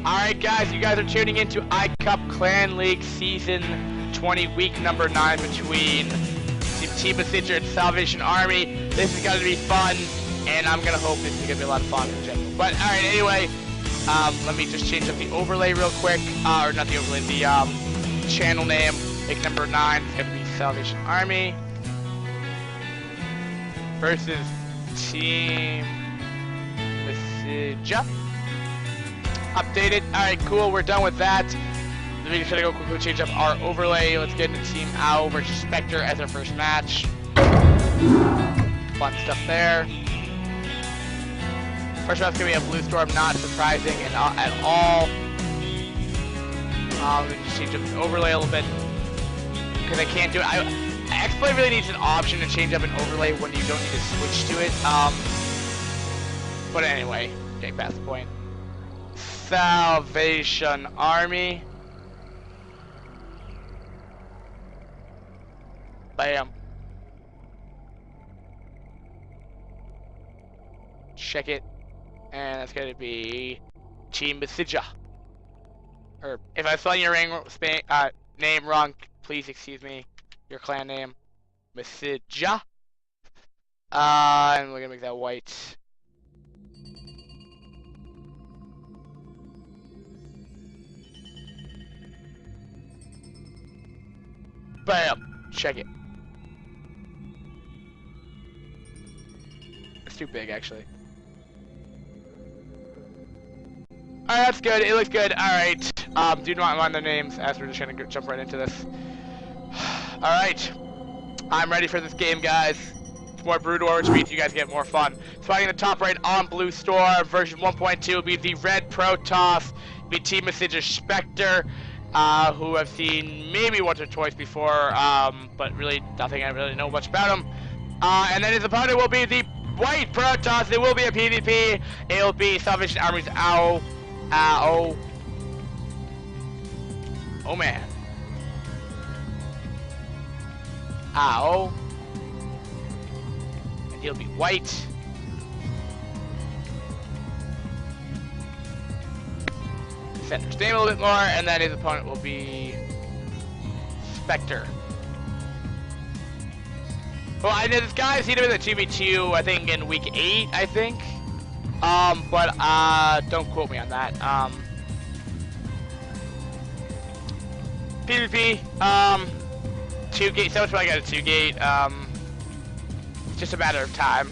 Alright guys, you guys are tuning into iCup Clan League Season 20, week number 9 between Team meSiJa and Salvation Army. This is going to be fun, and I'm going to hope this is going to be a lot of fun in general. But alright, anyway, let me just change up the overlay real quick, or not the overlay, the channel name. Week number 9 is going to be Salvation Army versus Team meSiJa. Updated. Alright, cool, we're done with that. Let me just go quickly change up our overlay. Let's get into Team Owl versus Spectre as our first match. Fun stuff there. First match is going to be a Blue Storm, not surprising at all. Let me just change up the overlay a little bit, because I can't do it. X-Play really needs an option to change up an overlay when you don't need to switch to it. But anyway, getting past the point. Salvation Army. Bam. Check it. And that's going to be Team meSiJa. Or, if I'm spelling your name wrong, please excuse me. Your clan name. meSiJa. And we're going to make that white. Bam! Check it. It's too big, actually. Alright, that's good. It looks good. Alright. Do not mind their names, as we're just trying to jump right into this. Alright. I'm ready for this game, guys. It's more Brood War, which means you guys get more fun. Fighting in the top right on Blue Storm, version 1.2 will be the Red Protoss, be Team meSiJa Spectre. Who I've seen maybe once or twice before, but really nothing I really know much about him. And then his opponent will be the White Protoss. It will be a PvP. It will be Salvation Army's Owl. Oh man. Owl. And he'll be white. Defend his name a little bit more, and then his opponent will be Spectre. Well, I know this guy's seen him in the 2v2, I think in week 8, I think. But don't quote me on that. PvP, 2-gate, so much I got a 2-gate, it's just a matter of time.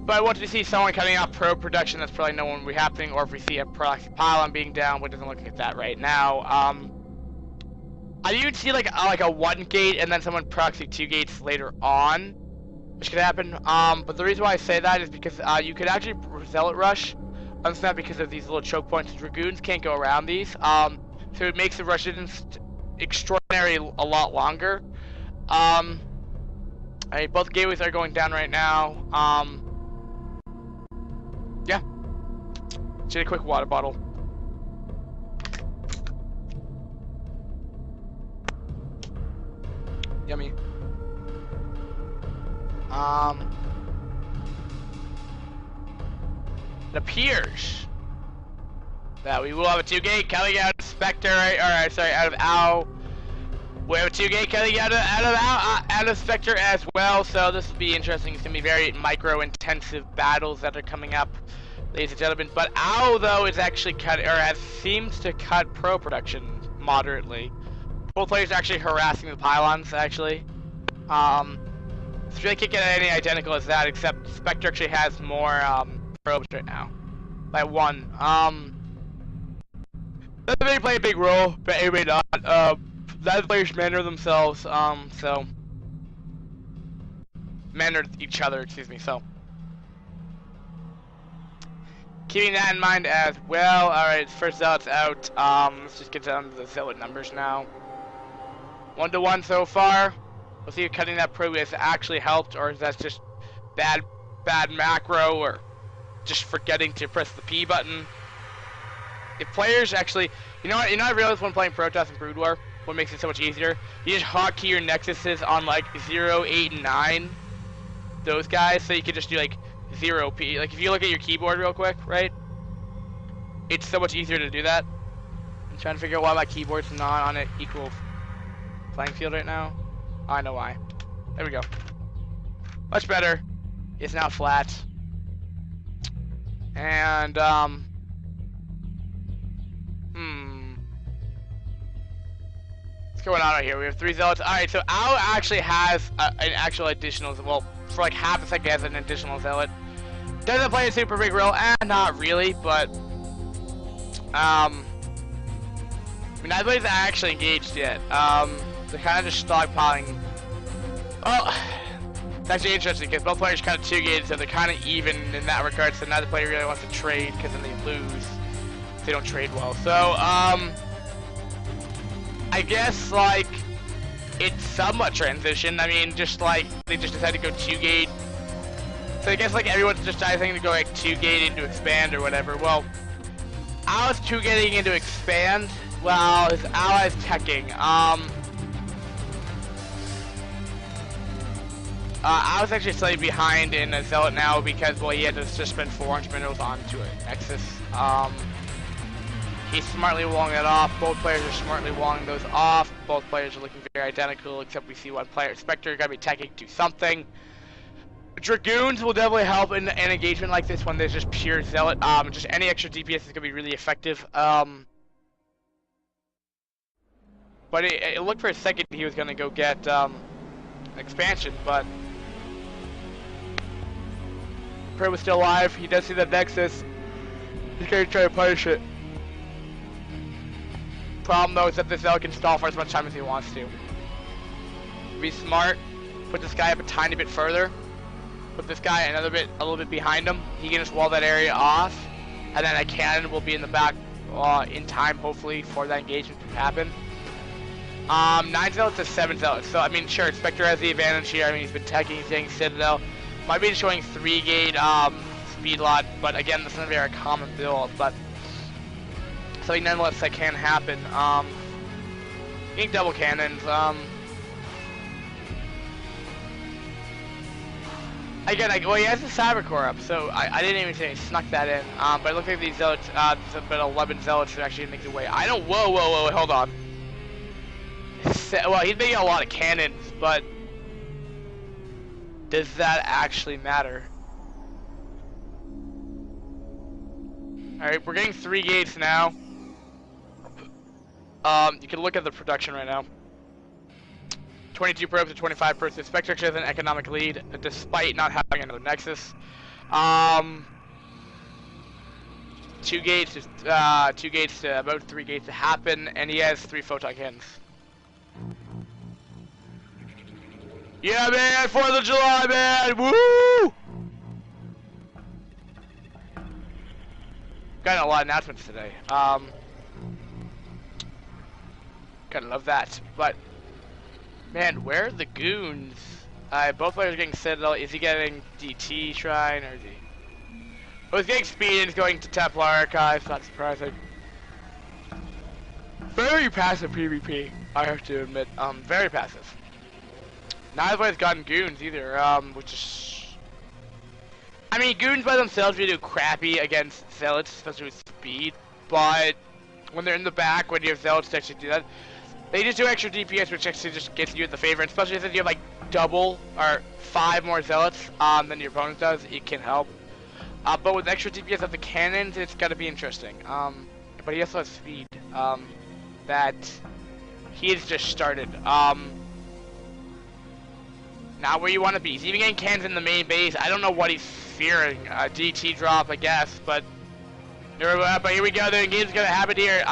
But I wanted to see someone cutting out pro production. That's probably no one will be happening, or if we see a proxy pylon being down, which doesn't look like that right now. I even see like a 1-gate and then someone proxy 2 gates later on, which could happen. But the reason why I say that is because you could actually zealot rush on Snap because of these little choke points. Dragoons can't go around these, so it makes the rush extraordinary a lot longer. Both gateways are going down right now. Yeah. Just a quick water bottle. Yummy. It appears that we will have a 2-gate coming out of Spectre, out of Owl. We have a 2-gate coming out of Spectre as well, so this will be interesting. It's going to be very micro-intensive battles that are coming up, ladies and gentlemen. But Owl, though, is actually seems to cut pro production moderately. Both players are actually harassing the pylons, actually. So really can't get any identical as that, except Spectre actually has more probes right now. By 1. That may play a big role, but it may not. The players manner themselves, so manner each other, excuse me, so keeping that in mind as well. Alright, first zealot's out. Let's just get down to the zealot numbers now. 1-to-1 so far. We'll see if cutting that probe has actually helped, or is that just bad macro, or just forgetting to press the P button. If players actually, you know what I realized when playing Protoss and Brood War, what makes it so much easier? You just hotkey your nexuses on like 0, 8, and 9. Those guys, so you can just do like 0P. Like if you look at your keyboard real quick, right? it's so much easier to do that. I'm trying to figure out why my keyboard's not on an equal playing field right now. Oh, I know why. There we go. Much better. It's now flat. And, what's going on right here? We have 3 zealots. Alright, so Al actually has an actual additional, well, for like half a second has an additional zealot. Doesn't play a super big role, not really, but, I mean, nobody's actually engaged yet. They're kind of just stockpiling. Well, it's actually interesting because both players kind of 2-gated, so they're kind of even in that regard. So neither player really wants to trade because then they lose if they don't trade well. So, I guess like it's somewhat transition. I mean, just like they just decided to go 2-gate. So I guess like everyone's just deciding to go like 2-gate into expand or whatever. Well, I was 2-gating into expand while his allies teching. I was actually slightly behind in a zealot now because, well, he had to just spend 400 minerals onto a nexus. He's smartly walling that off. Both players are smartly walling those off. Both players are looking very identical, except we see one player, Spectre, gotta be teching to something. Dragoons will definitely help in an engagement like this when there's just pure zealot. Just any extra DPS is gonna be really effective. But it looked for a second he was gonna go get expansion, but Prey was still alive. He does see the nexus. He's gonna try to punish it. Problem though is that this Zealot can stall for as much time as he wants to. Be smart. Put this guy up a tiny bit further. Put this guy a little bit behind him. He can just wall that area off, and then a cannon will be in the back in time, hopefully, for that engagement to happen. 9 zealots to 7 zealots. So I mean, sure, Spectre has the advantage here. I mean, he's been teching, he's getting Citadel. Might be showing 3-gate speed lot, but again, this is not a very common build. But something nonetheless that can happen. Getting double cannons. Again, well, he has the Cyber Core up, so I didn't even say he snuck that in. But it looks like these zealots, there's about 11 zealots that actually make their way. I don't. Whoa, hold on. Well, he's making a lot of cannons, but does that actually matter? Alright, we're getting 3 gates now. You can look at the production right now. 22 probes to 25 probes. The Spectre has an economic lead, despite not having another Nexus. 2 gates to about 3 gates to happen, and he has 3 photon cannons. Yeah, man! 4th of July, man! Woo! Got a lot of announcements today. Gotta love that. But, man, where are the goons? Both players are getting Citadel. Is he getting DT Shrine, or is he? Oh, he's getting Speed and he's going to Templar Archives. Not surprising. Very passive PvP, I have to admit. Very passive. Neither player's gotten goons either, which is... I mean, goons by themselves really do crappy against zealots, especially with speed, but when they're in the back, when you have zealots to actually do that, they just do extra DPS, which actually just gets you the favor, especially if you have like double or 5 more zealots than your opponent does, it can help. But with extra DPS of the cannons, it's gotta be interesting. But he also has speed, that he has just started. Not where you want to be. He's even getting cannons in the main base. I don't know what he's fearing. DT drop, I guess, but here we go. The game's gonna happen here.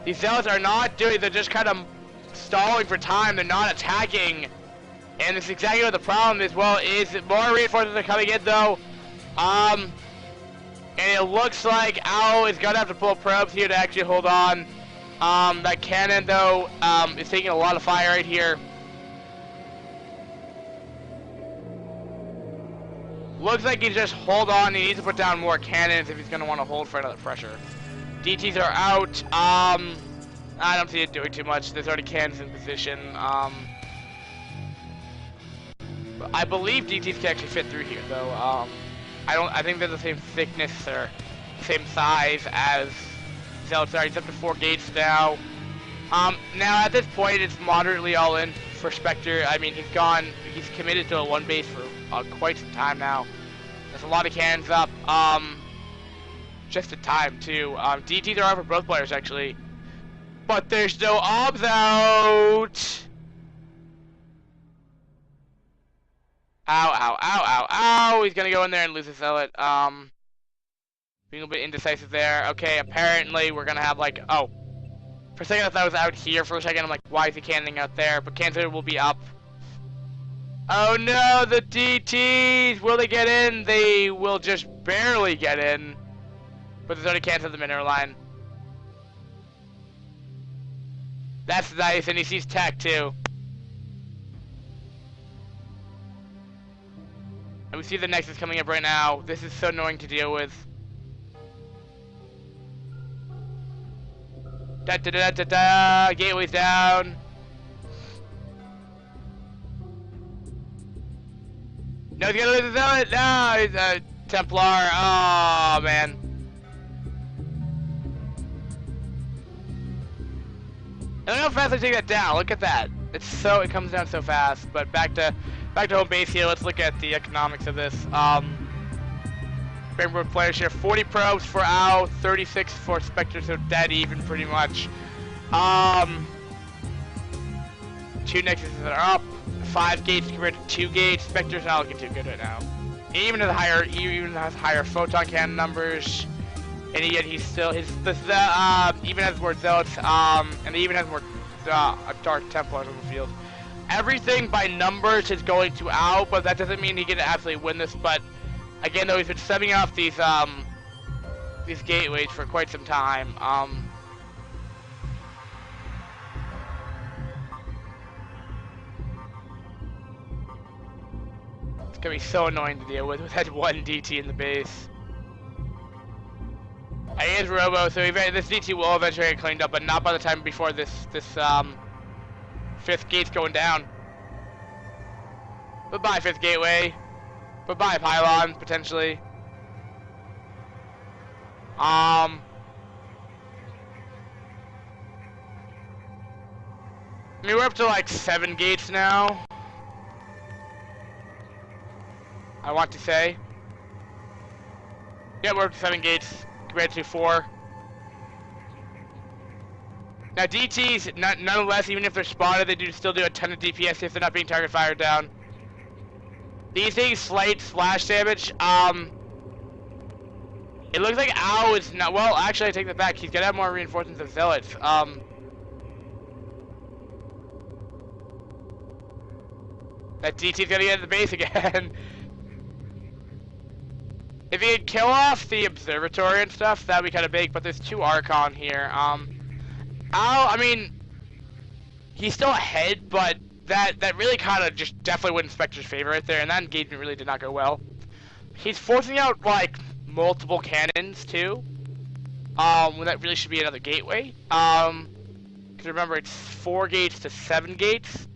These zealots are not doing. They're just kind of stalling for time. They're not attacking, and it's exactly what the problem is. Well, is more reinforcements are coming in though. And it looks like Owl is gonna have to pull probes here to actually hold on. That cannon though is taking a lot of fire right here. Looks like he just hold on. He needs to put down more cannons if he's gonna want to hold for another pressure. DTs are out. I don't see it doing too much. There's already cannons in position. I believe DTs can actually fit through here, though. I think they're the same thickness or same size as Zealots are. He's up to 4 gates now. Now at this point, it's moderately all in for Spectre. I mean, he's committed to a 1 base for quite some time now. There's a lot of cannons up. Just in time too. DTs are out for both players actually, but there's no obs out. Ow, ow, ow, ow, ow! He's gonna go in there and lose his zealot. Being a bit indecisive there. Okay, apparently we're gonna have like, oh. For a second I thought I was out here for a second. I'm like, why is he cannoning out there? But Kansas will be up. Oh no, the DTs! Will they get in? They will just barely get in. But there's only Kansas at the mineral line. That's nice, and he sees tech too. And we see the Nexus coming up right now. This is so annoying to deal with. Da da da da da. Gateway's down. No, he's gonna lose his zealot. No, he's a Templar. Oh man. I don't know how fast I take that down. Look at that. It comes down so fast. But back to home base here. Let's look at the economics of this. Framework player share 40 probes for Owl, 36 for Spectre, so dead even pretty much. 2 Nexuses are up, 5 gates compared to 2 gates. Spectre's not looking too good right now. He even has higher photon cannon numbers, and yet he's still even has more zealots, and he even has more dark Templars on the field. Everything by numbers is going to Owl, but that doesn't mean he can absolutely win this. But again, though, he's been subbing off these gateways for quite some time. It's gonna be so annoying to deal with that 1 DT in the base. He is Robo, so this DT will eventually get cleaned up, but not by the time before this 5th gate's going down. Goodbye, 5th gateway. Bye-bye, pylon, potentially. I mean, we're up to like 7 gates now. I want to say. Yeah, we're up to 7 gates compared to 4. Now DTs, nonetheless, even if they're spotted, they still do a ton of DPS if they're not being target fired down. These things slight splash damage. It looks like Owl is not. Well, actually, I take that back. He's gonna have more reinforcements of zealots. That DT's gonna get to the base again. If he could kill off the observatory and stuff, that'd be kind of big. But there's 2 Archon here. Owl, I mean, he's still ahead, but that really kind of just definitely went in Spectre's favor right there, and that engagement really did not go well. He's forcing out like multiple cannons too. When that really should be another gateway. Because remember, it's 4 gates to 7 gates.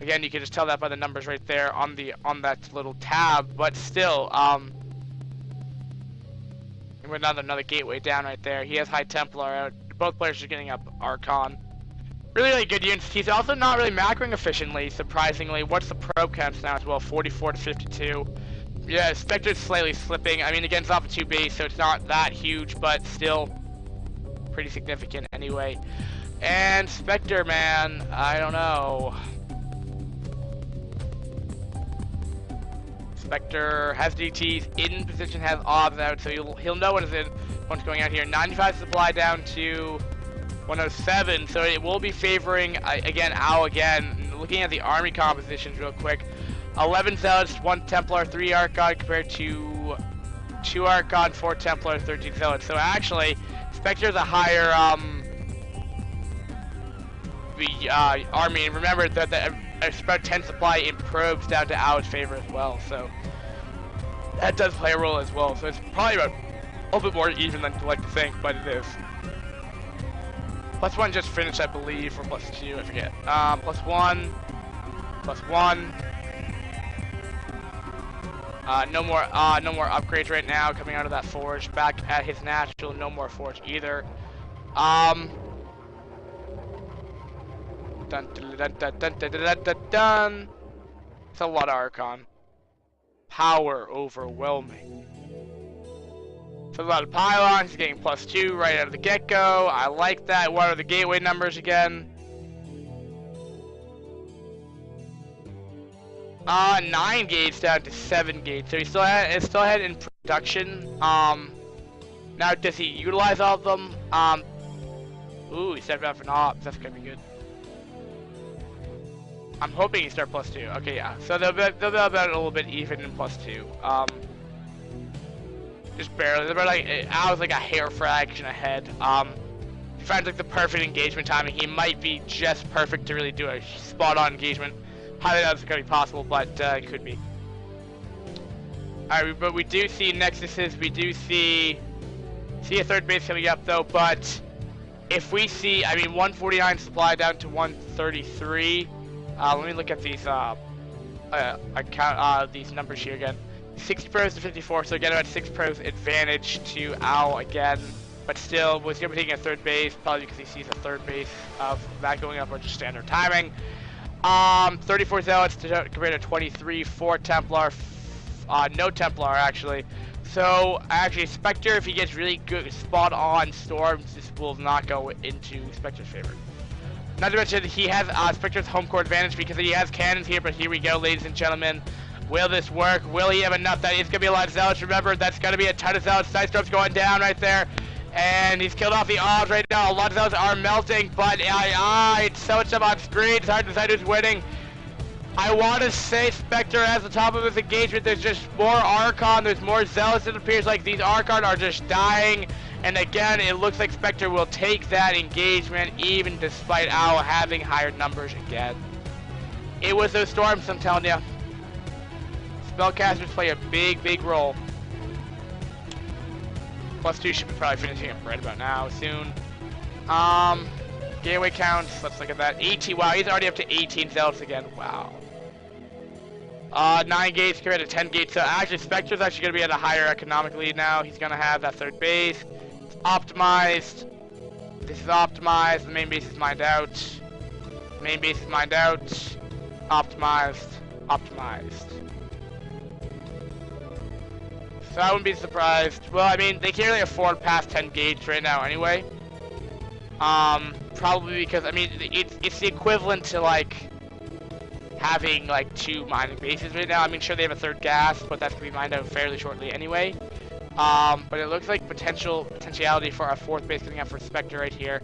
Again, you can just tell that by the numbers right there on that little tab. But still, and we're another gateway down right there. He has High Templar out. Both players are getting up Archon. Really good units. He's also not really macroing efficiently, surprisingly. What's the probe counts now as well? 44 to 52. Yeah, Spectre's slightly slipping. I mean, again, it's off a 2 base, so it's not that huge, but still pretty significant anyway. And Spectre, man, I don't know. Spectre has DTs in position, has obs out, so he'll know what's going on here. 95 supply down to 107, so it will be favoring again Owl again. Looking at the army compositions real quick, 11 zealots, 1 Templar, 3 Archon compared to 2 Archon, 4 Templar, 13 zealots. So actually, Spectre's a higher army, and remember that it's about 10 supply in probes down to Owl's favor as well. So that does play a role as well. So it's probably about a little bit more even than you like to think, but it is. +1 just finished, I believe, or +2, I forget. +1, +1. No more upgrades right now coming out of that forge. Back at his natural, no more forge either. Dun dun dun dun dun dun dun dun dun. It's a lot of Archon. Power overwhelming. So a lot of pylons. He's getting +2 right out of the get-go. I like that. What are the gateway numbers again? 9 gates down to 7 gates. So he's still ahead in production. Now does he utilize all of them? Ooh, he stepped out for an ops. That's gonna be good. I'm hoping he start +2. Okay, yeah. So they'll be about a little bit even in +2. Just barely. They're like I was like a hair fraction ahead. If he finds like the perfect engagement timing, he might be just perfect to really do a spot-on engagement. Highly doubt it's gonna be possible, but it could be. Alright, but we do see nexuses. We do see a third base coming up though. But if we see, I mean, 149 supply down to 133. Let me look at these these numbers here again. 60 pros to 54, so again about 6 pros advantage to Al again, but still was going to be taking a third base, probably because he sees a third base of that going up or just standard timing. 34 zealots compared to 23, 4 Templar, no Templar actually. So actually Spectre, if he gets really good spot on storms, this will not go into Spectre's favor. Not to mention he has Spectre's home court advantage because he has cannons here, but here we go, ladies and gentlemen. Will this work? Will he have enough? That is going to be a lot of zealots. Remember, that's going to be a ton of zealots. Sidestroke's going down right there. And he's killed off the odds right now. A lot of zealots are melting, but it's so much stuff on screen. It's hard to decide who's winning. I want to say Spectre has the top of his engagement. There's just more Archon. There's more zealots. It appears like these Archon are just dying. And again, it looks like Spectre will take that engagement even despite Owl having higher numbers again. It was those storms, I'm telling you. Spellcasters play a big role. +2 should be probably finishing up right about now, soon. Gateway counts, let's look at that. 18, wow, he's already up to 18 zealots again, wow. 9 gates compared to 10 gates, so actually Spectre's actually going to be at a higher economic lead now. He's going to have that third base. It's optimized. This is optimized, the main base is mined out. Main base is mined out. Optimized. So I wouldn't be surprised. Well, I mean, they can't really afford past 10 gates right now anyway. Probably because, I mean, it's the equivalent to, like, having, like, 2 mining bases right now. I mean, sure, they have a third gas, but that's going to be mined out fairly shortly anyway. But it looks like potentiality for our 4th base coming up for Spectre right here.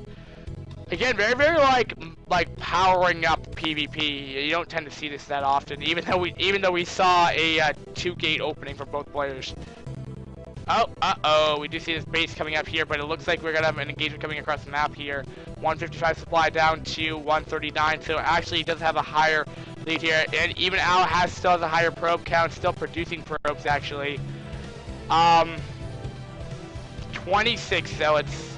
Again, very like powering up PvP. You don't tend to see this that often, even though we saw a 2-gate opening for both players. Oh, we do see this base coming up here, but it looks like we're gonna have an engagement coming across the map here. 155 supply down to 139, so actually he does have a higher lead here, and even Al still has a higher probe count, still producing probes actually. 26 zealots.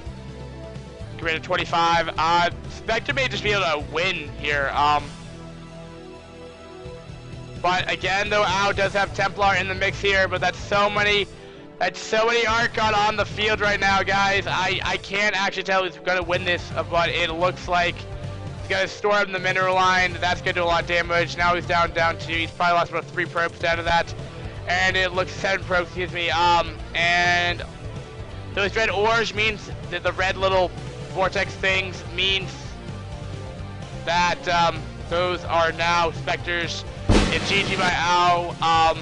Compared to 25. Spectre may just be able to win here. But again, though, Ao does have Templar in the mix here, but that's so many Archon on the field right now, guys. I can't actually tell who's gonna win this, but it looks like he's gonna storm the mineral line. That's gonna do a lot of damage. Now he's down to, he's probably lost about 3 probes down to that. And it looks 7 probes, excuse me. And those red ores means that the red little vortex things means that those are now Spectres. It's GG by Ao.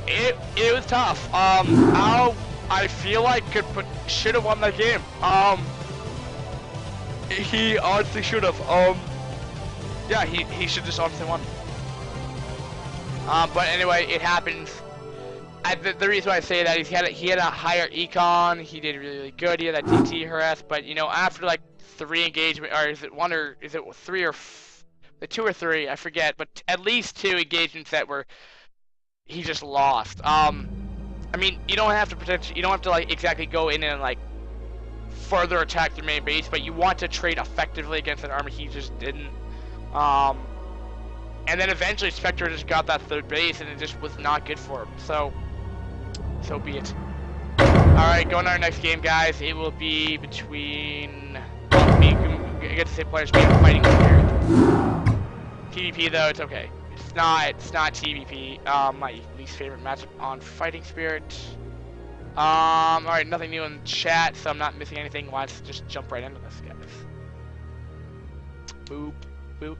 It was tough. Ao, I feel like should have won that game. He honestly should have. Yeah, he should just honestly won. But anyway, it happens. The reason why I say that is he had a higher econ. He did really good. He had that DT harass, but you know, after like 3 engagement, or is it 1 or is it 3 or the 2 or 3? I forget, but at least 2 engagements that he just lost. I mean, you don't have to like exactly go in and like further attack their main base, but you want to trade effectively against an army he just didn't. And then eventually Spectre just got that third base, and it just was not good for him. So be it. Alright, going to our next game, guys. It will be between... I get to say players being Fighting Spirit. TVP, though, it's okay. It's not TVP. My least favorite matchup on Fighting Spirit. Alright, nothing new in chat, so I'm not missing anything. Let's just jump right into this, guys. Boop, boop.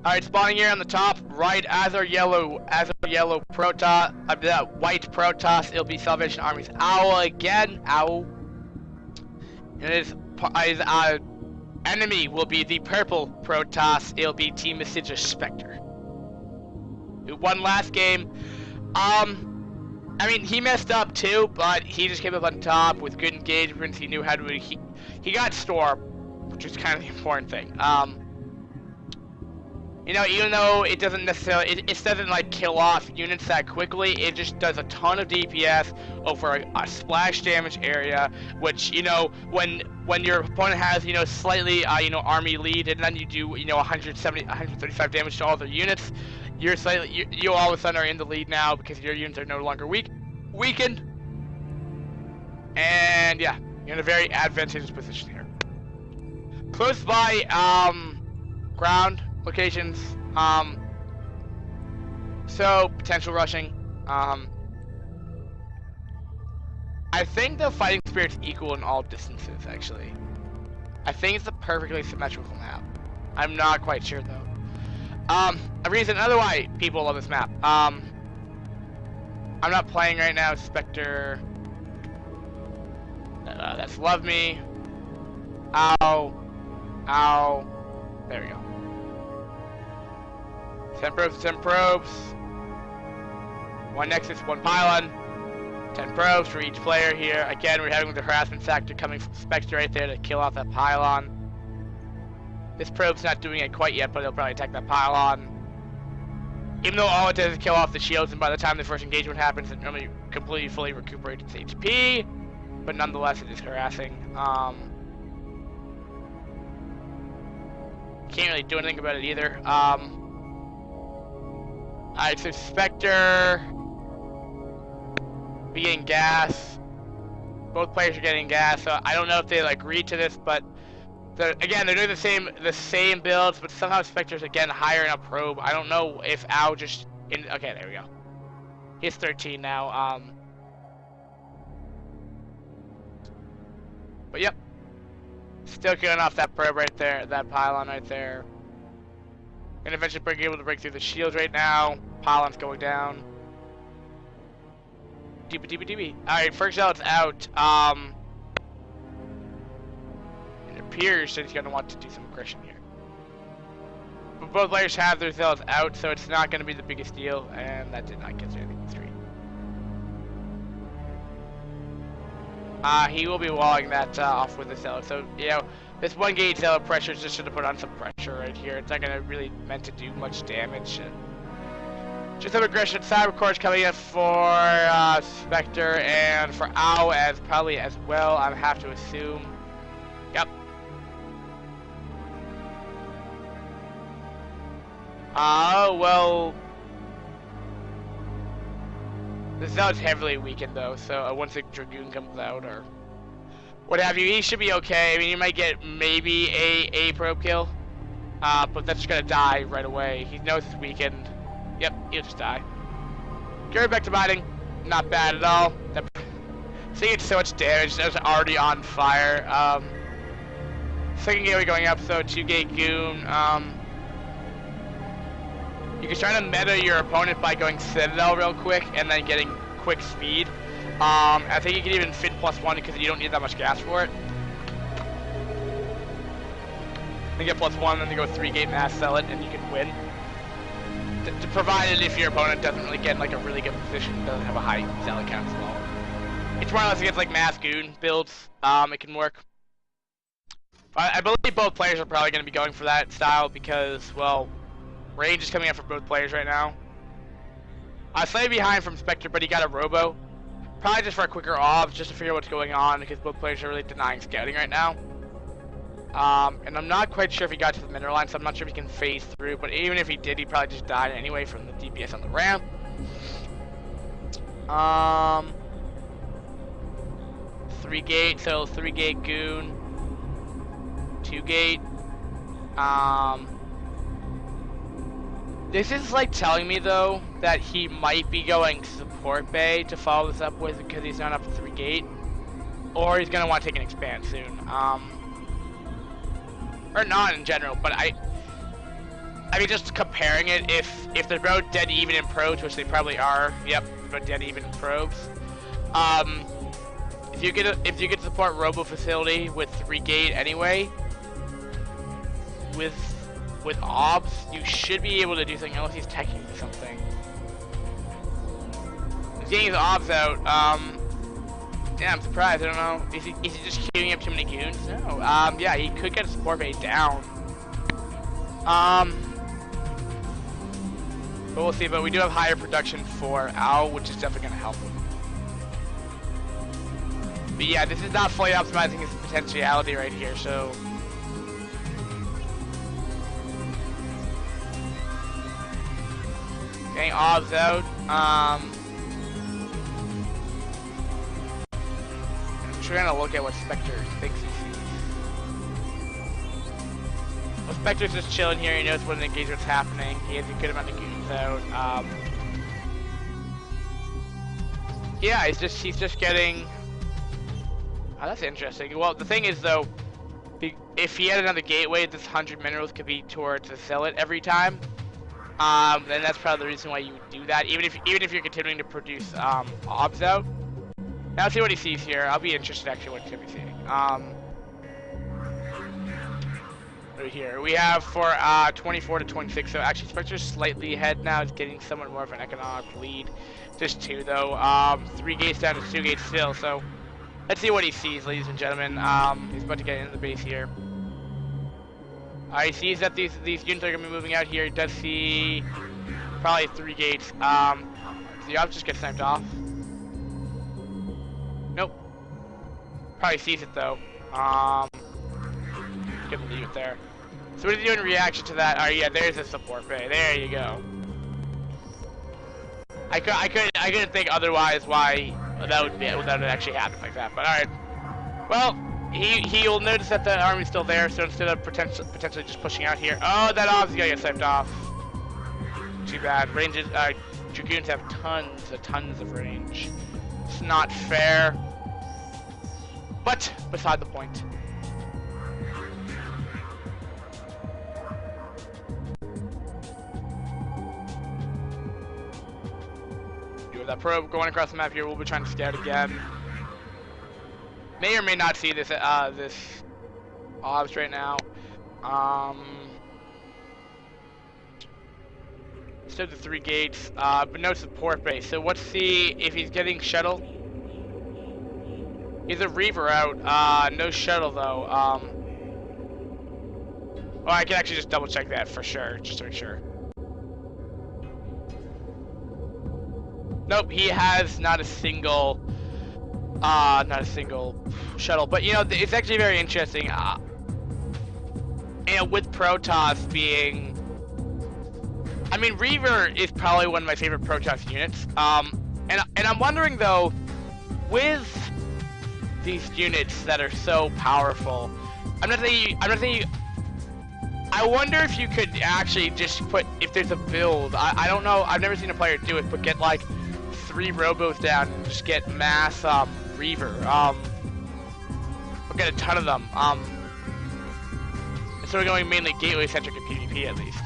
Alright, spawning here on the top, right, Azure Yellow Protoss, White Protoss, it'll be Salvation Army's Owl again, Owl. And his enemy will be the Purple Protoss, it'll be Team meSiJa Spectre. Who won last game. I mean, he messed up too, but he just came up on top with good engagements, he knew how to, he got Storm, which is kind of the important thing. You know, even though it doesn't necessarily, it doesn't like kill off units that quickly, it just does a ton of DPS over a splash damage area, which, you know, when your opponent has, you know, slightly, army lead, and then you do, you know, 135 damage to all their units, you all of a sudden are in the lead now because your units are no longer weakened. And yeah, you're in a very advantageous position here. Close by, ground locations, so potential rushing. I think the Fighting Spirit's equal in all distances, actually. I think it's a perfectly symmetrical map. I'm not quite sure though. A reason otherwise people love this map. I'm not playing right now, Spectre. That's Love Me. Ow. Ow. There we go. 10 probes. 1 Nexus, 1 Pylon. 10 probes for each player here. Again, we're having the harassment factor coming from Spectre right there to kill off that Pylon. This probe's not doing it quite yet, but it'll probably attack that Pylon. Even though all it does is kill off the shields, and by the time the first engagement happens, it normally completely fully recuperates its HP. But nonetheless, it is harassing. Can't really do anything about it either. Alright, so Spectre be getting gas. Both players are getting gas, so I don't know if they like agreed to this, but again, they're doing the same builds, but somehow Spectre's again higher in a probe. I don't know if Ow just okay, there we go. He's 13 now. But yep. Still killing off that probe right there, that Pylon right there. Gonna eventually be able to break through the shields right now. Pylon's going down. DB. Alright, first zealot's out. It appears that he's gonna want to do some aggression here. But both players have their zealots out, so it's not gonna be the biggest deal, and that did not get through anything straight. He will be walling that off with the zealot, so, you know, this 1 gauge zealot pressure is just going to put on some pressure right here. It's not going to really meant to do much damage. Just some aggression. Cyber Core's coming in for Spectre and for Ow as probably as well, I have to assume. Yep. Well, the zealot's heavily weakened though, so once the Dragoon comes out or what have you, he should be okay. I mean, he might get maybe a probe kill, but that's just gonna die right away. He knows he's weakened. Yep, he'll just die. Get back to mining. Not bad at all. Seeing so much damage, that was already on fire. Second gateway going up, so 2-gate Goon. You can try to meta your opponent by going Citadel real quick and then getting quick speed. I think you can even fit +1 because you don't need that much gas for it. Then get +1, then you go 3-gate mass sell it, and you can win. Provided if your opponent doesn't really get in like a really good position, doesn't have a high zealot count as well. It's more or less against like mass goon builds. It can work. I believe both players are probably going to be going for that style because, well, range is coming up for both players right now. I was slightly behind from Spectre, but he got a robo. Probably just for a quicker off, just to figure out what's going on, because both players are really denying scouting right now. And I'm not quite sure if he got to the mineral line, so I'm not sure if he can phase through, but even if he did, he probably just died anyway from the DPS on the ramp. 3 gate, so 3 gate goon, 2 gate. This is like telling me though that he might be going support bay to follow this up with because he's not up to 3 gate, or he's gonna want to take an expand soon. Or not in general, but I mean just comparing it, if they're both dead even in probes, which they probably are. Yep, both dead even in probes. If you get to support Robo Facility with 3 gate anyway, with obs, you should be able to do something unless he's teching something. He's getting his obs out. Yeah, I'm surprised. I don't know. Is he just queuing up too many goons? No. Yeah, he could get a support bait down. But we'll see. But we do have higher production for Owl, which is definitely going to help him. But yeah, this is not fully optimizing his potentiality right here, so. Getting obs out. I'm trying to look at what Spectre thinks he sees. Well, Spectre's just chilling here. He knows when the engagement's happening. He has a good amount of goons out. Yeah, he's just getting. Oh, that's interesting. Well, the thing is though, if he had another gateway, this 100 minerals could be towards to sell it every time. And that's probably the reason why you would do that, even if you're continuing to produce obs out. Now let's see what he sees here. I'll be interested actually what he's gonna be seeing. Right here we have for 24 to 26. So actually, Spectre's slightly ahead now. It's getting somewhat more of an economic lead. Just 2 though. 3 gates down to 2 gates still. So let's see what he sees, ladies and gentlemen. He's about to get into the base here. He sees that these units are gonna be moving out here. He does see probably 3 gates. The obs just get sniped off. Nope. Probably sees it though. Gonna leave it there. So what is he doing in reaction to that? Oh yeah, there's a support bay. There you go. I couldn't think otherwise why that would actually happen like that. But all right. Well. He'll notice that the army's still there, so instead of potentially just pushing out here, oh, that ob's gonna get sniped off. Too bad. Ranges, Dragoons have tons of range. It's not fair, but beside the point. You have that probe going across the map here. We'll be trying to scout again. May or may not see this this obs right now. Still the 3 gates, but no support base. So let's see if he's getting shuttle. He's a Reaver out. No shuttle though. Oh, I can actually just double check that for sure, just to make sure. Nope, he has not a single shuttle. But you know, it's actually very interesting. You know, with Protoss being, I mean, Reaver is probably one of my favorite Protoss units. And I'm wondering though, with these units that are so powerful, I wonder if you could actually just put, if there's a build, I don't know, I've never seen a player do it, but get like 3 robos down and just get mass Reaver. We'll get a ton of them. So we're going mainly gateway centric in PvP at least.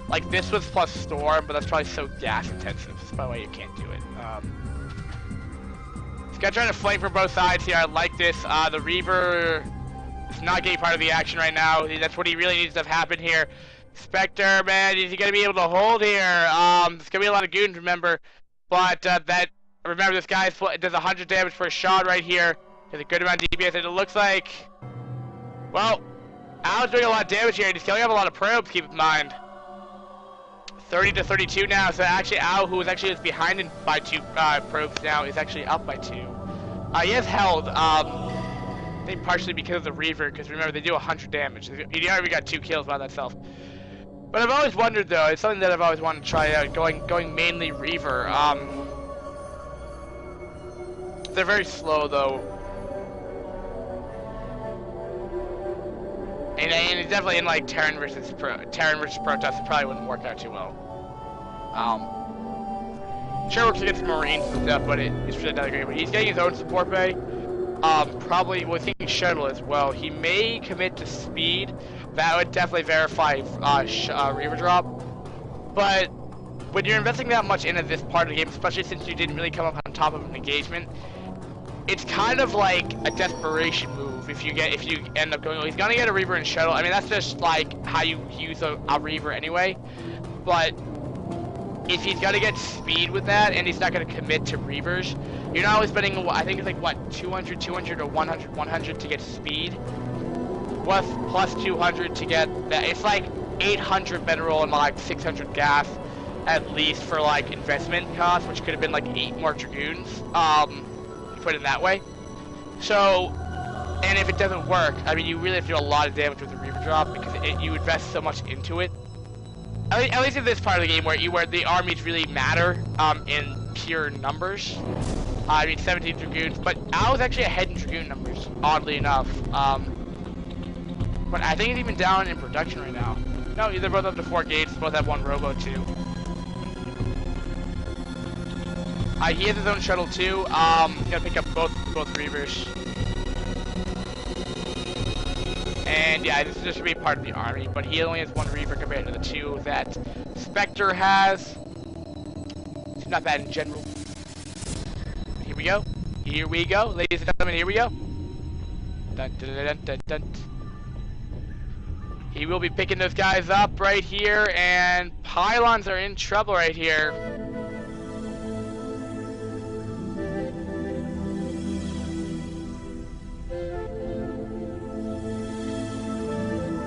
Like this was plus Storm, but that's probably so gas intensive. That's probably why you can't do it. This guy trying to flank from both sides here. I like this. The Reaver is not getting part of the action right now. That's what he really needs to have happen here. Spectre, man, is he gonna be able to hold here? There's gonna be a lot of goons, remember. But remember, this guy does 100 damage per shot right here. Has a good amount of DPS, and it looks like, well, Al's doing a lot of damage here, and he's killing off a lot of probes, keep in mind. 30 to 32 now. So actually, Ao, who was actually just behind in by 2 probes now, is actually up by 2. He has held. I think partially because of the Reaver, because remember they do 100 damage. He already got 2 kills by themselves. But I've always wondered though. It's something that I've always wanted to try out. Going mainly Reaver. They're very slow though. And it's definitely in like Terran versus Protoss, it probably wouldn't work out too well. Sure works against Marines and stuff, but it's really not great. But he's getting his own support bay. Probably with thinking shuttle as well. He may commit to speed. That would definitely verify Reaver drop. But when you're investing that much into this part of the game, especially since you didn't really come up on top of an engagement, it's kind of like a desperation move if you end up going, well, he's gonna get a Reaver and shuttle. I mean, that's just like how you use a Reaver anyway. But if he's gonna get speed with that and he's not gonna commit to Reavers, you're not only spending, I think it's like what, 200 or 100 to get speed, plus 200 to get that. It's like 800 mineral and like 600 gas at least for like investment cost, which could have been like 8 more Dragoons. Put it that way. So, and if it doesn't work, I mean, you really have to do a lot of damage with the Reaver drop because you invest so much into it. At least in this part of the game where the armies really matter in pure numbers. I mean, 17 Dragoons, but Ao's actually ahead in Dragoon numbers, oddly enough. But I think he's even down in production right now. No, they're both up to 4 gates, both have 1 robo too. He has his own shuttle too. He's gonna pick up both Reavers. And yeah, this is just gonna be part of the army, but he only has 1 Reaver compared to the 2 that Spectre has. It's not bad in general. Here we go. Here we go, ladies and gentlemen. Here we go. Dun, dun, dun, dun, dun. He will be picking those guys up right here, and pylons are in trouble right here.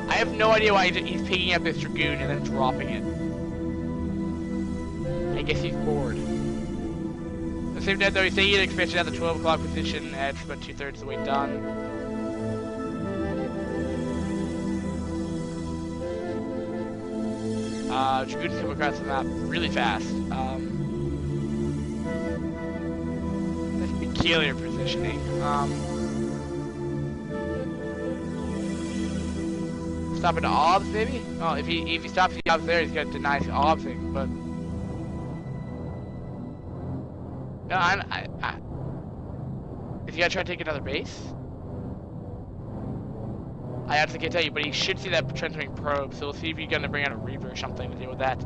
I have no idea why he's picking up this Dragoon and then dropping it. I guess he's bored. At the same time though, he's taking an expansion at the 12 o'clock position, and it's about 2/3 of the way done. Dragoons come across the map really fast. That's peculiar positioning. Stop into obs, maybe? Oh, if he stops the obs there, he's gonna deny the obsing, but no, is he gonna try to take another base? I actually can't tell you, but he should see that transmitting probe, so we'll see if he's gonna bring out a Reaver or something to deal with that.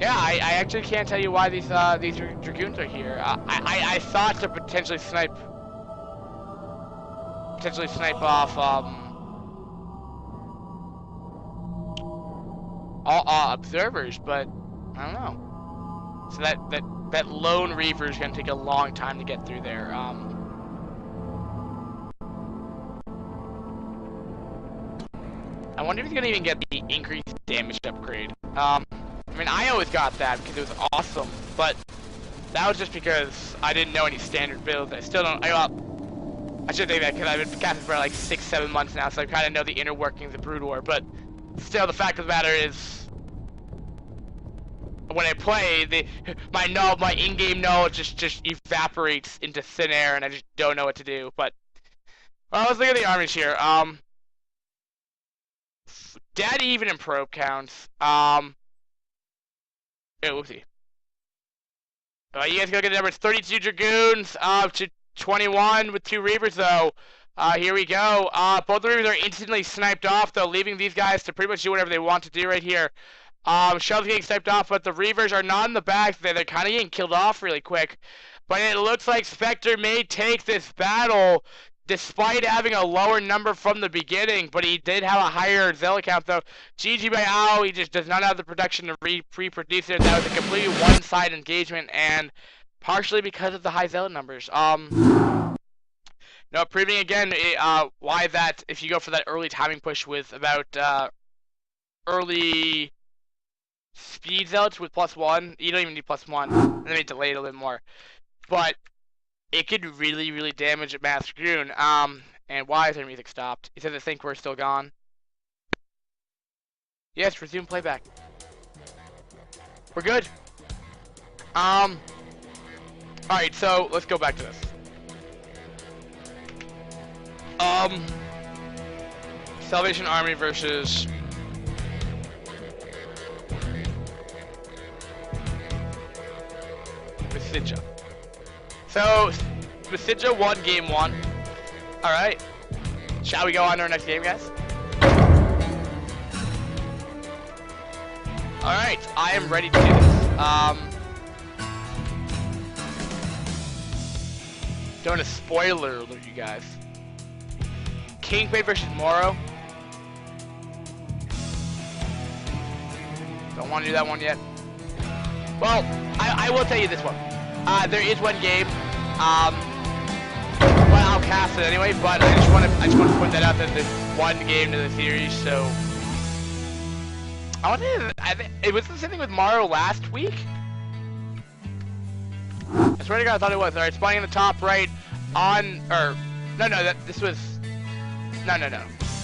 Yeah, I actually can't tell you why these Dragoons are here. I thought to potentially snipe off all observers, but I don't know. So that lone Reaver is gonna take a long time to get through there. I wonder if he's gonna even get the increased damage upgrade. I mean, I always got that because it was awesome, but that was just because I didn't know any standard builds. I still don't. I should say that because I've been casting for like 6-7 months now, so I kind of know the inner workings of Brood War. But still, the fact of the matter is, when I play, my in-game knowledge just evaporates into thin air, and I just don't know what to do. But well, let's look at the armies here. Dead even in probe counts. Oh, whoopsie. You guys go get the numbers. 32 Dragoons to 21 with 2 Reavers though. Here we go. Both the Reavers are instantly sniped off though, leaving these guys to pretty much do whatever they want to do right here. Shells getting sniped off, but the Reavers are not in the back. They're kind of getting killed off really quick. But it looks like Spectre may take this battle, despite having a lower number from the beginning, but he did have a higher Zealot count though. GG by Ao, he just does not have the production to pre-produce it. That was a completely one-side engagement, and partially because of the high Zealot numbers. No, proving again why that, if you go for that early timing push with about early speed zealots with +1. You don't even need +1. And then they delay it a little bit more. But it could really, really damage a Master Dragoon. And why is their music stopped? It says I think we're still gone. Yes, resume playback. We're good. Alright, so let's go back to this. Salvation Army versus meSiJa. So, meSiJa won game 1. Alright. Shall we go on to our next game, guys? Alright, I am ready to do this. Doing a spoiler alert, you guys. Kingpin versus Moro. Don't want to do that one yet. Well, I will tell you this one. There is one game. Well, I'll cast it anyway. But I just want to put that out there. There's one game to the series, so I think it was the same thing with Moro last week. I swear to God, I thought it was. Alright, spawning in the top right on, or, no, this was, no. It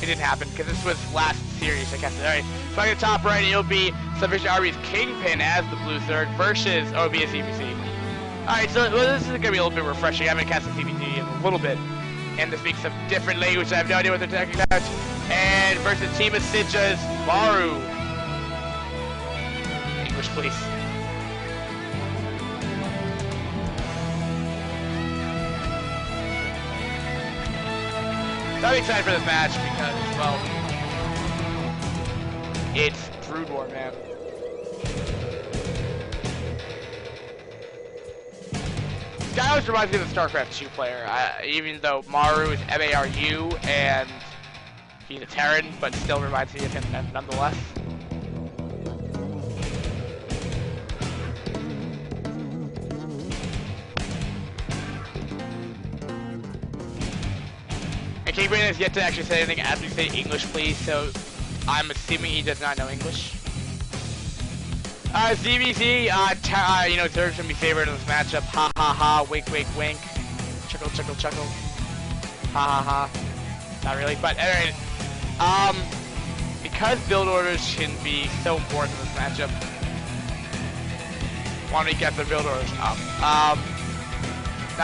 didn't happen, because this was last series I cast it. Alright, spawning in the top right, it'll be Salvation Army's Kingpin as the blue third versus OBS CBC. Alright, so this is going to be a little bit refreshing. I haven't cast the CBC in a little bit, and this speaks some different language. I have no idea what they're talking about. And versus Team meSiJa's Maru. English, please. I'm excited for this match because, well, it's Brood War, man. This guy always reminds me of the StarCraft 2 player, even though Maru is MARU and he's a Terran, but still reminds me of him nonetheless. Kingpin has yet to actually say anything after you say English, please, so I'm assuming he does not know English. ZBZ, you know, Zerg's gonna be favored in this matchup. Ha ha ha, wink wink wink. Chuckle chuckle chuckle. Ha ha ha. Not really, but alright. Because build orders can be so important in this matchup, want to get the build orders up.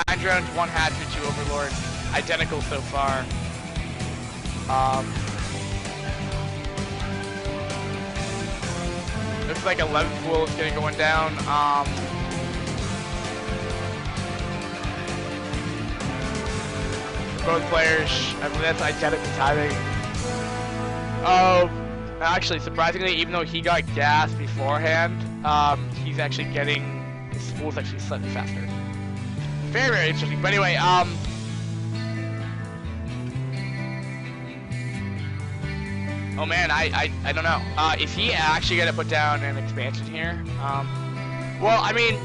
9 drones, 1 hatchery, 2 overlords. Identical so far. Looks like 11th pool is getting going down. Both players, I mean, that's identical timing. Oh, actually, surprisingly, even though he got gas beforehand, he's actually getting, his spool's actually slightly faster. Very, very interesting. But anyway, oh man, I don't know. Is he actually gonna put down an expansion here? Well, I mean,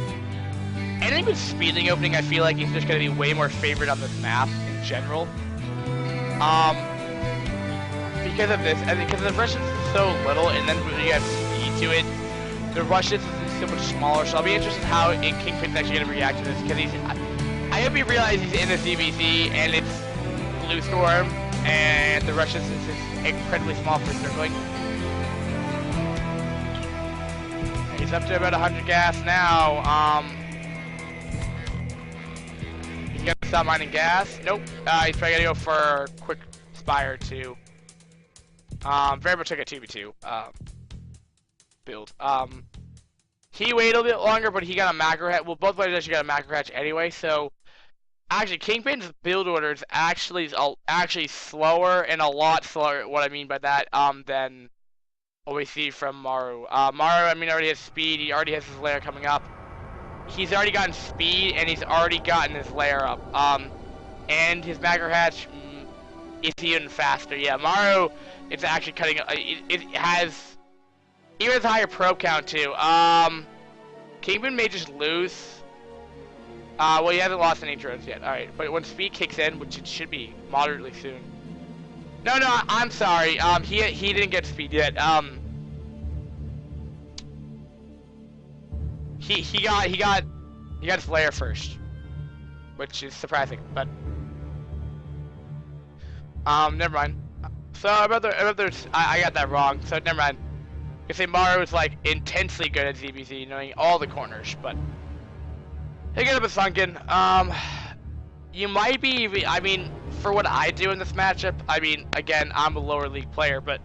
anything with speeding opening, I feel like he's just gonna be way more favored on this map in general. Because of this, and because the rush is so little, and then when you have speed to it, the rush is so much smaller. So I'll be interested in how Kingpin's actually gonna react to this, because I hope he realizes he's in the CBC and it's Blue Storm, and the rush is incredibly small for circling. He's up to about 100 gas now. He's gonna stop mining gas. Nope. He's probably gonna go for a quick Spire too. Very much like a 2v2 build. He waited a bit longer, but he got a macro hatch. Well, both players actually got a macro hatch anyway, so actually, Kingpin's build order is actually slower, and a lot slower. What I mean by that, than what we see from Maru. Maru, I mean, already has speed. He already has his lair coming up. He's already gotten speed, and he's already gotten his lair up. And his macro hatch is even faster. Yeah, Maru, it's actually cutting. It has even a higher probe count too. Kingpin may just lose. Well, he hasn't lost any drones yet. Alright, but when speed kicks in, which it should be moderately soon. No, I'm sorry. He didn't get speed yet. he got his lair first, which is surprising, but never mind. So I got that wrong. So never mind. I say Maru is like intensely good at ZBZ, knowing all the corners, but he gets up a sunken. You might be. I mean, for what I do in this matchup, I mean, again, I'm a lower league player, but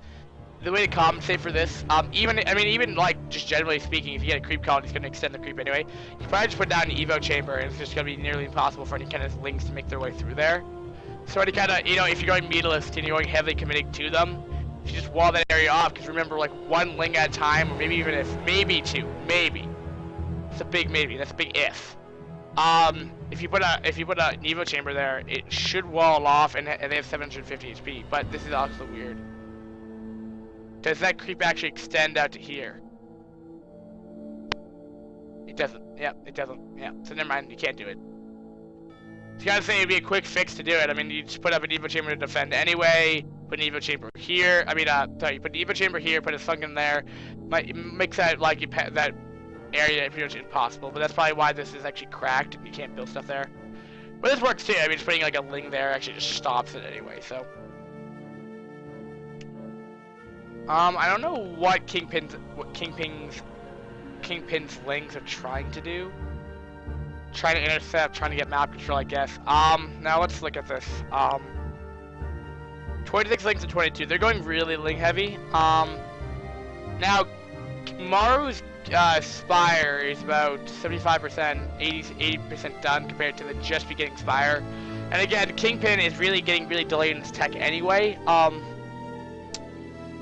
the way to compensate for this, even like just generally speaking, if you get a creep call, he's going to extend the creep anyway. You probably just put down an Evo chamber, and it's just going to be nearly impossible for any kind of links to make their way through there. So any kind of, you know, if you're going meatless and you're going heavily committing to them, you just wall that area off. Because remember, like one ling at a time, or maybe even maybe two, maybe. It's a big maybe. That's a big if. If you put an Evo chamber there, it should wall off, and they have 750 HP. But this is also weird. Does that creep actually extend out to here? It doesn't. Yeah, it doesn't. Yeah, so never mind. You can't do it. You gotta say it'd be a quick fix to do it. I mean, you just put up an Evo chamber to defend anyway. Put an Evo chamber here. I mean, sorry, you put an Evo chamber here. Put a sunken there. Makes that like that area pretty much impossible. But that's probably why this is actually cracked. You can't build stuff there. But this works too. I mean, just putting like a ling there actually just stops it anyway. So. I don't know what Kingpin's lings are trying to do. Trying to intercept, trying to get map control, I guess. Now let's look at this. 26 lings and 22. They're going really ling heavy. Now Maru's Spire is about 75%, 80% done compared to the just beginning Spire. And again, Kingpin is really getting delayed in his tech anyway.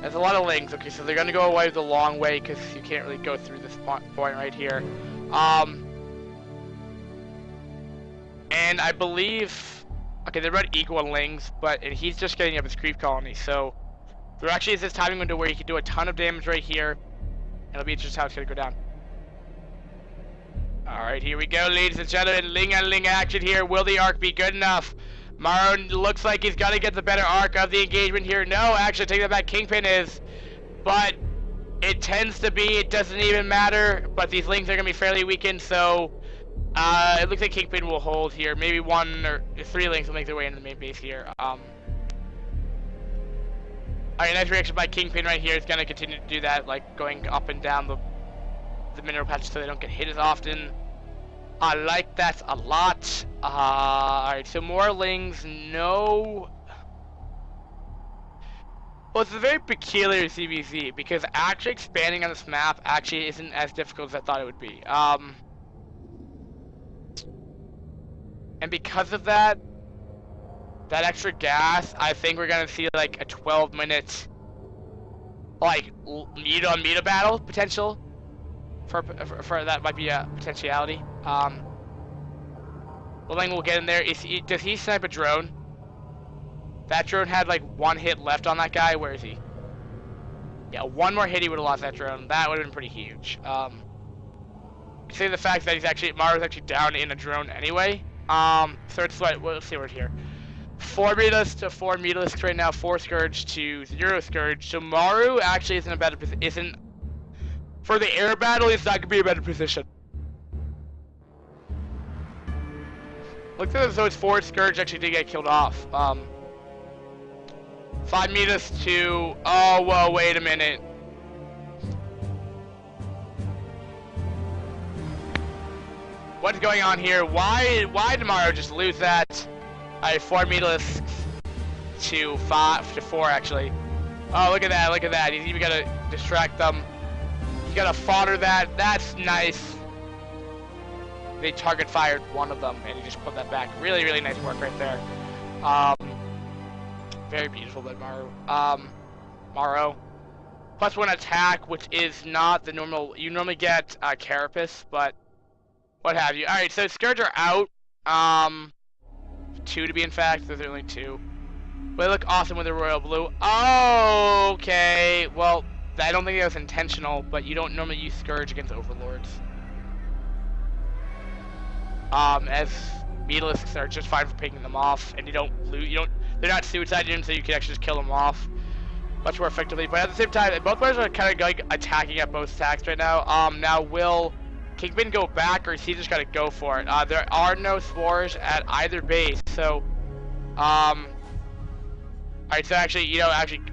There's a lot of lings. Okay, so they're gonna go away the long way because you can't really go through this point right here. And I believe, okay, they're about equal lings, and he's just getting up his creep colony. So there actually is this timing window where he can do a ton of damage right here. And it'll be just how it's gonna go down. All right, here we go, ladies and gentlemen. Ling and ling action here. Will the arc be good enough? Maru looks like he's got to get the better arc of the engagement here. No, actually, take that back. Kingpin is, but it tends to be. It doesn't even matter. But these lings are gonna be fairly weakened, so it looks like Kingpin will hold here. Maybe 1 or 3 lings will make their way into the main base here. Alright, nice reaction by Kingpin right here. It's gonna continue to do that, like going up and down the mineral patches so they don't get hit as often. I like that a lot. Alright, so more lings, no. Well, it's a very peculiar CBZ because actually expanding on this map actually isn't as difficult as I thought it would be. And because of that extra gas, I think we're gonna see like a 12-minute, like meter on meter battle potential. For that might be a potentiality. Ling will get in there. Does he snipe a drone? That drone had like 1 hit left on that guy. Where is he? Yeah, 1 more hit he would have lost that drone. That would have been pretty huge. Considering the fact that Maru's actually down in a drone anyway. So it's like, let's see right here. 4 meatless to 4 meatless right now. 4 Scourge to 0 Scourge. So Maru actually isn't a better position. For the air battle, he's not gonna be a better position. Looks as though his 4 Scourge actually did get killed off. 5 meters to. Oh, well, wait a minute. What's going on here? Why did Maru just lose that? Alright, 4 meatless to 4 actually. Oh, look at that, look at that. He's even gotta distract them. He's gotta fodder that. That's nice. They target fired 1 of them and he just put that back. Really, really nice work right there. Very beautiful by Maru. Maru. +1 attack, which is not the normal. You normally get Carapace, but what have you. Alright, so Scourge are out. 2 to be in fact. There's only 2. But they look awesome with the royal blue. Oh, okay. Well, I don't think that was intentional, but you don't normally use Scourge against Overlords. As meatless are just fine for picking them off, and you don't lose. They're not suicide units, so you can actually just kill them off much more effectively. But at the same time, both players are kind of going attacking at both attacks right now. Now will Kingpin go back, or is he just gotta go for it? There are no spores at either base, so, alright, so actually,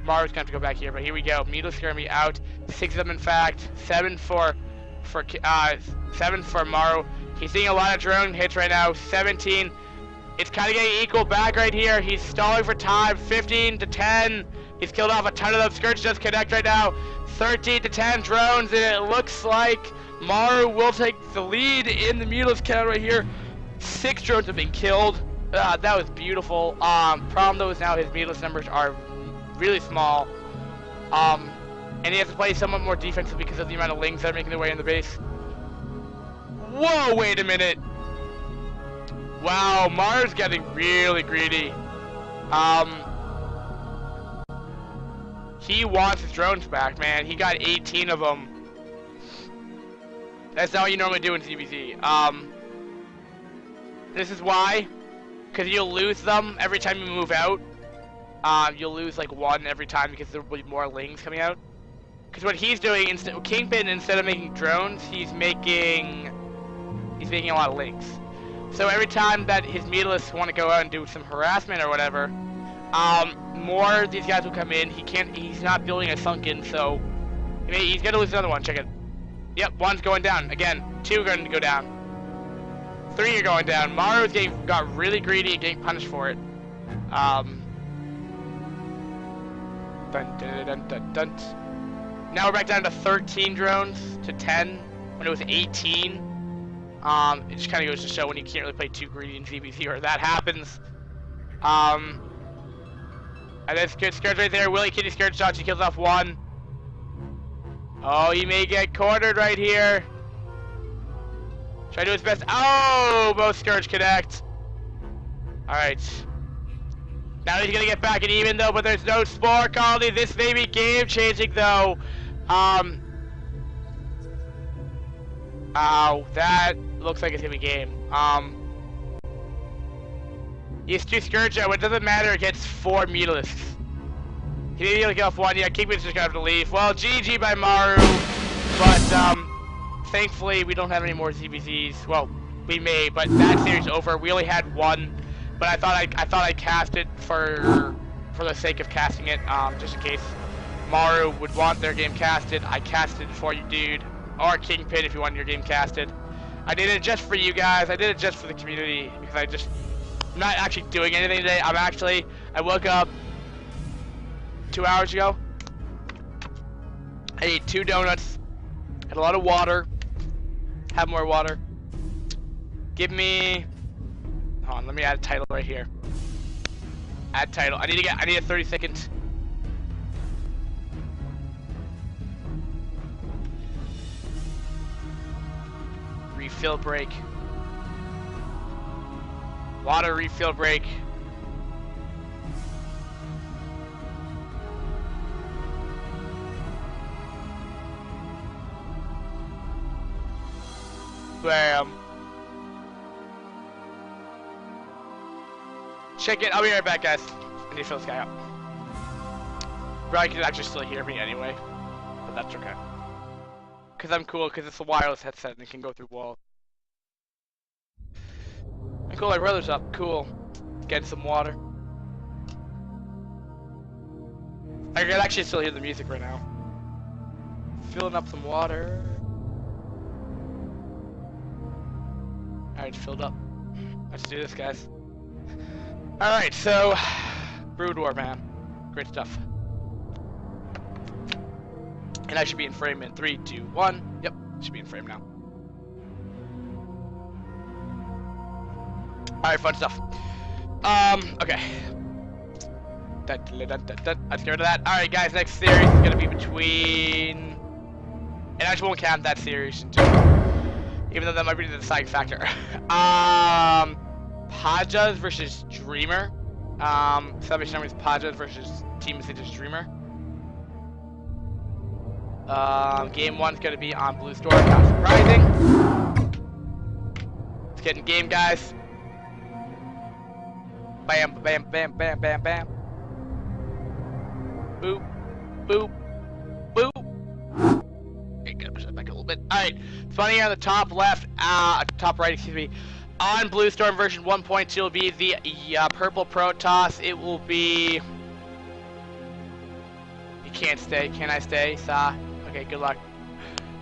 Maru's gonna have to go back here, but here we go. Meatles gonna be out. 6 of them, in fact. 7 for Maru. He's seeing a lot of drone hits right now. 17. It's kind of getting equal back right here. He's stalling for time. 15 to 10. He's killed off a ton of them. Scourge does connect right now. 13 to 10 drones, and it looks like Maru will take the lead in the Mutilus count right here. 6 drones have been killed. That was beautiful. Problem though is now his Mutilus numbers are really small. And he has to play somewhat more defensive because of the amount of lings that are making their way in the base. Whoa, wait a minute. Wow, Maru's getting really greedy. He wants his drones back, man. He got 18 of them. That's not what you normally do in CBC. This is why. Because you'll lose them every time you move out. You'll lose like 1 every time because there will be more lings coming out. Because what he's doing, Kingpin, instead of making drones, he's making a lot of lings. So every time that his Mutilus want to go out and do some harassment or whatever, more of these guys will come in. He's not building a sunken, so he's gonna lose another one. Check it. Yep, 1's going down. Again, 2 are going to go down. 3 are going down. Maru's got really greedy and getting punished for it. Dun, dun, dun, dun, dun. Now we're back down to 13 drones to 10 when it was 18. It just kind of goes to show when you can't really play too greedy in CBC or that happens. And then Scourge right there. Willie Kitty Scourge shots. He kills off 1. Oh, he may get cornered right here. Try to do his best. Oh, both Scourge connect. Alright. Now he's gonna get back and even though, but there's no spore colony. This may be game changing though. Ow, that looks like it's gonna be game. He's 2 Scourge out, it doesn't matter against 4 Mutilus. He may be able to get off 1, yeah, Kingpin's just gonna have to leave. Well, GG by Maru, but thankfully we don't have any more ZBZs. Well, we may, but that series over. We only had 1, but I thought I'd cast it for the sake of casting it, just in case Maru would want their game casted. I casted for you, dude, or Kingpin if you want your game casted. I did it just for you guys. I did it just for the community because I'm not actually doing anything today. I woke up 2 hours ago. I ate 2 donuts, had a lot of water, have more water. Give me, hold on, let me add a title right here. Add title. I need a 30-second. Refill break. Water refill break. Bam. Check it. I'll be right back, guys. I need to fill this guy up. Probably can actually still hear me anyway, but that's okay. Cause I'm cool, cause it's a wireless headset and it can go through walls. And cool, my brother's up. Cool. Getting some water. I can actually still hear the music right now. Filling up some water. Alright, it's filled up. Let's do this, guys. Alright, so Brood War, man. Great stuff. And I should be in frame in 3, 2, 1. Yep, should be in frame now. Alright, fun stuff. Okay. Let's get rid of that. Alright, guys, next series is gonna be between. And I actually won't count that series until, even though that might be the deciding factor. Pajas versus Dreamer. Salvation Army's Pajas versus Team meSiJa's Dreamer. Game 1's gonna be on Blue Store, not surprising. Let's get in game, guys. Bam, bam, bam, bam, bam, bam. Boop, boop, boop. Okay, gotta push that back a little bit. Alright, Spawning here on the top left, top right, excuse me. On Blue Storm version 1.2 will be the purple Protoss. It will be... You can't stay. Can I stay? Sa. Okay, good luck.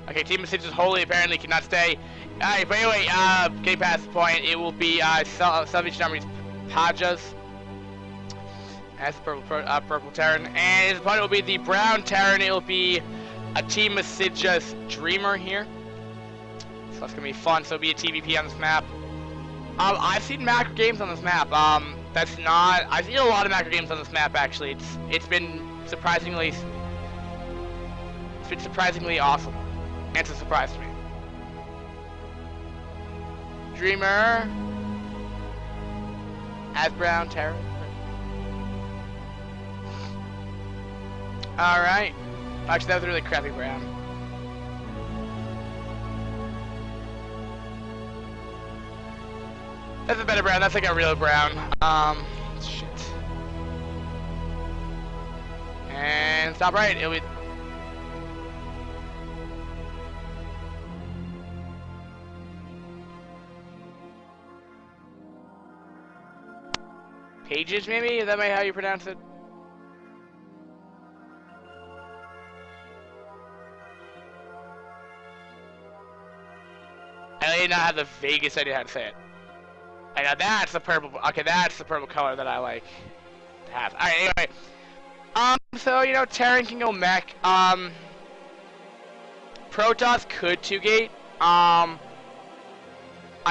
Okay, Team meSiJa's holy apparently cannot stay. Alright, but anyway, getting past the point, it will be Salvation Army's Pajas as the purple Terran. And his opponent will be the brown Terran. It will be a Team meSiJa's Dreamer here. So that's gonna be fun. So it'll be a TVP on this map. I've seen macro games on this map. I've seen a lot of macro games on this map actually. It's been surprisingly awesome. And it's a surprise to me. Dreamer as brown Terran. Alright. Actually that was a really crappy brown. That's a better brown. That's like a real brown. Shit. And stop right. It'll be. Pages, maybe? Is that how you pronounce it? I did not have the vaguest idea how to say it. I know that's the purple. Okay, that's the purple color that I like to have. All right, anyway. So you know, Terran can go mech. Protoss could 2-gate. I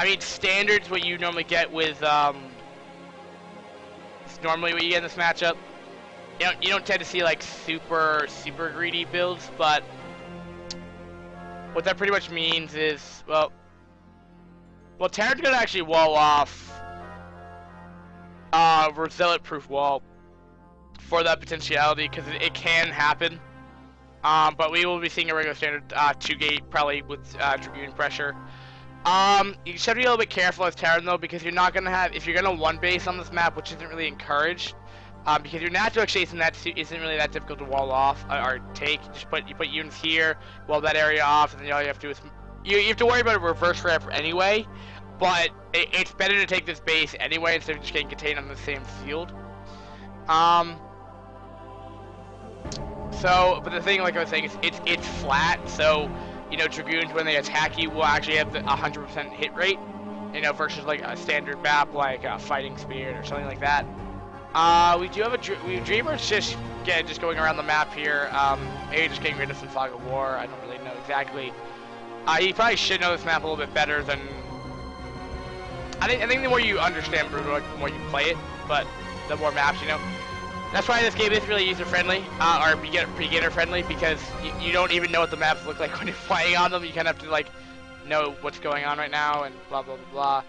mean, standard's what you normally get with it's normally what you get in this matchup. You don't tend to see like super greedy builds, but what that pretty much means is, well, Terran's gonna actually wall off Zealot-proof wall for that potentiality, because it can happen. But we will be seeing a regular standard 2-gate, probably with Dragoon pressure. You should be a little bit careful as Terran though, because you're not gonna have, if you're gonna one base on this map, which isn't really encouraged, because your natural chasing that isn't really that difficult to wall off or take. You put units here, wall that area off, and then all you have to do is you have to worry about a reverse ramp anyway. But it's better to take this base anyway instead of just getting contained on the same field. So, but the thing, like I was saying, is it's flat. So, you know, Dragoons when they attack you will actually have the 100% hit rate. You know, versus like a standard map like a Fighting Spirit or something like that. We do have Dreamer's just going around the map here. Maybe just getting rid of some Fog of War. I don't really know exactly. He probably should know this map a little bit better than. I think the more you understand Brutal, like, the more you play it, but the more maps you know. That's why this game is really user-friendly, or beginner-friendly, because you don't even know what the maps look like when you're playing on them. You kind of have to, like, know what's going on right now, and blah, blah, blah,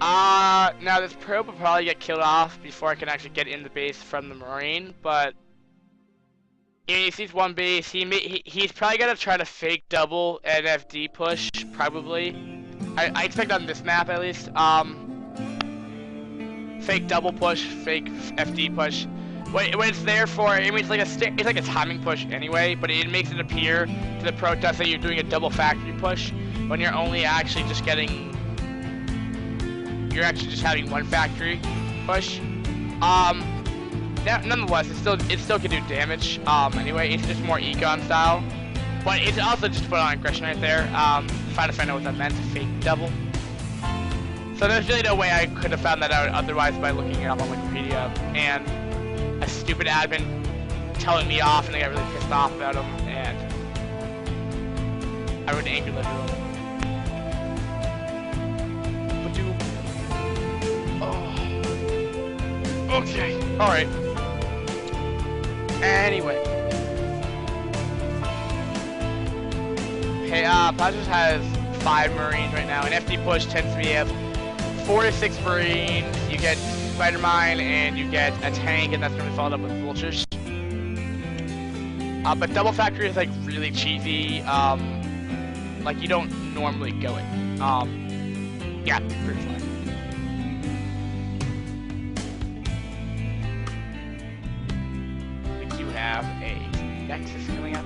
blah. Now this probe will probably get killed off before I can actually get in the base from the Marine, but he sees one base. He's probably gonna try to fake double an FD push, probably. I expect on this map at least. Fake double push, fake FD push. When it's there for, I mean, it's like a timing push anyway, but it makes it appear to the Protoss that you're doing a double factory push when you're only actually just getting, you're actually just having one factory push. Nonetheless, it still can do damage. Anyway, it's just more econ style, but it's also just put on aggression right there. Trying to find out what that meant, fake double. So there's really no way I could have found that out otherwise by looking it up on Wikipedia and a stupid admin telling me off, and I got really pissed off about him, and I would anger the girl. Oh. Okay. Alright. Anyway. Okay, Pajas has 5 Marines right now. An FD push tends to be 4 to 6 Marines. You get Spider Mine and you get a tank, and that's gonna be followed up with Vultures. But double factory is like really cheesy. Like you don't normally go it. Yeah, pretty fine. I think you have a Nexus coming up.